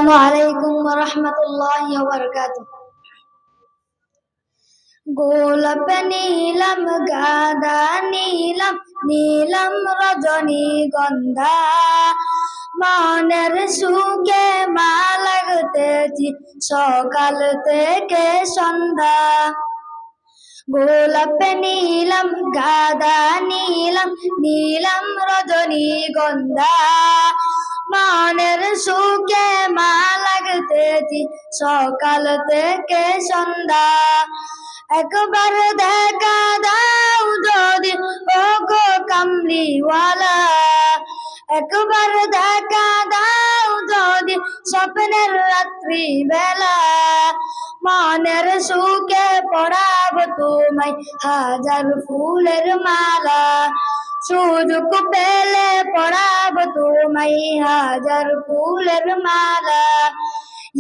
আসসালামু আলাইকুম ওয়া রাহমাতুল্লাহি ওয়া বারাকাতুহু। গোলাপ নীলম গাঁদা নীলম নীলম রজনীগন্ধা, মনের সুখে মা লাগতেছি সকাল থেকে সন্ধ্যা। গোলাপ নীলম গাঁদা নীলম নীলম রজনীগন্ধা, মনের সুখে মা লাগতেছি সকাল থেকে সন্ধ্যা। একবার দেখা দাও যদি ও গো কামলিওয়ালা, একবার দেখা দাও যদি স্বপ্নের রাত্রি বেলা, মনের সুখে পড়াব তোমায় হাজার ফুলের মালা। সুযোগ পেলে পড়াব তোমায় হাজার ফুলের মালা।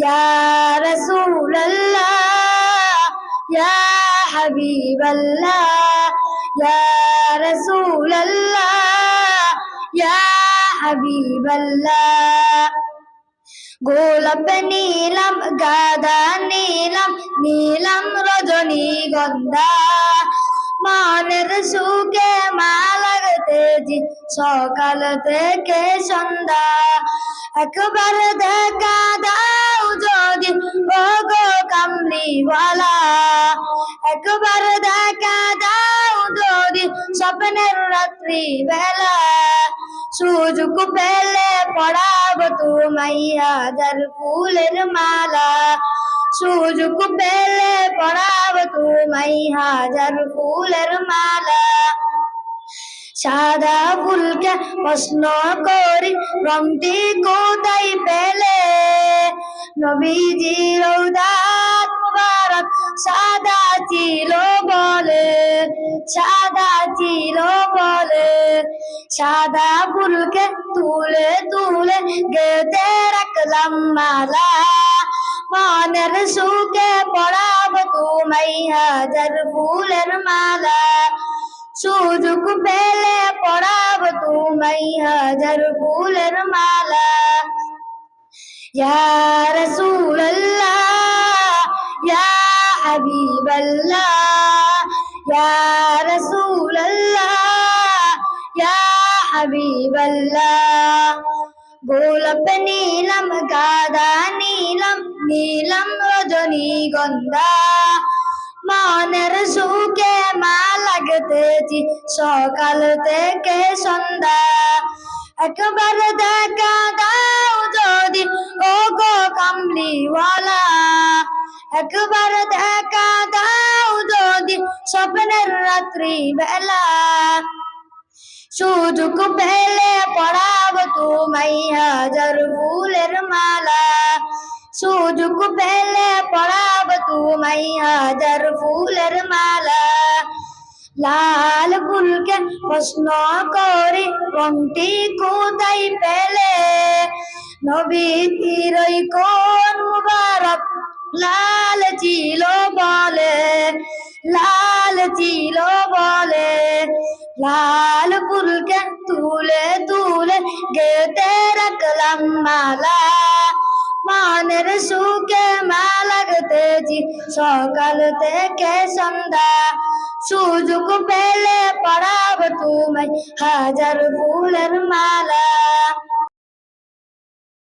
ইয়া রাসূলুল্লাহ ইয়া হাবিবাল্লাহ, ইয়া রাসূলুল্লাহ ইয়া হাবিবাল্লাহ। গোলাপ নীলম গাঁদা নীলম নীলম রজনীগন্ধা, মনের সুখে মা লাগতেছি সকাল থেকে সন্ধ্যা। একবার দেখা দাও যদি ও গো কামলিওয়ালা, একবার দেখা দাও যদি স্বপ্নের রাত্রি বেলা, সুযোগ পেলে পড়াব তোমায় হাজার ফুলের মালা। সুযোগ পেলে পড়াব তোমায় হাজার ফুলের মালা। সাদা ফুলকে প্রশ্ন করি রংটি কোথায় পেলে, নবীজি রওজাত মুবারক সাদা ছিল বলে, সাদা ছিল বলে। সাদা ফুলকে তুলে তুলে গেঁথে রাখলাম মালা, মনের সুখে পড়াব তোমায় হাজার ফুলের মালা। সুযোগ পেলে পড়াব তোমায় হাজার ফুলের মালা। ইয়া রাসূলুল্লাহ ইয়া হাবিবাল্লাহ, ইয়া রাসূলুল্লাহ ইয়া হাবিবাল্লাহ। গোলাপ নীলম গাঁদা নীলম নীলম রজনীগন্ধা, মনের সুখে মা লাগতেছি সকাল থেকে সন্ধ্যা। একবার দেখা দাও যদি ও গো কামলিওয়ালা, একবার দেখা দাও যদি স্বপ্নের রাত্রি বেলা, সুযোগ পেলে পড়াব তোমায় হাজার ফুলের মালা। সুযোগ পেলে পড়াব তোমায় হাজার ফুলের মালা। লাল ফুলকে প্রশ্ন করি রংটি কোথায় পেলে, নবীজির কোন মুবারক লাল ছিল বলে, লাল ছিল বলে। লাল ফুলকে তুলে তুলে গেঁথে রাখলাম মালা, মনের সুখে মা লাগতেছি সকাল থেকে সন্ধ্যা। সুযোগ পেলে পড়াব তোমায় হাজার ফুলের মালা।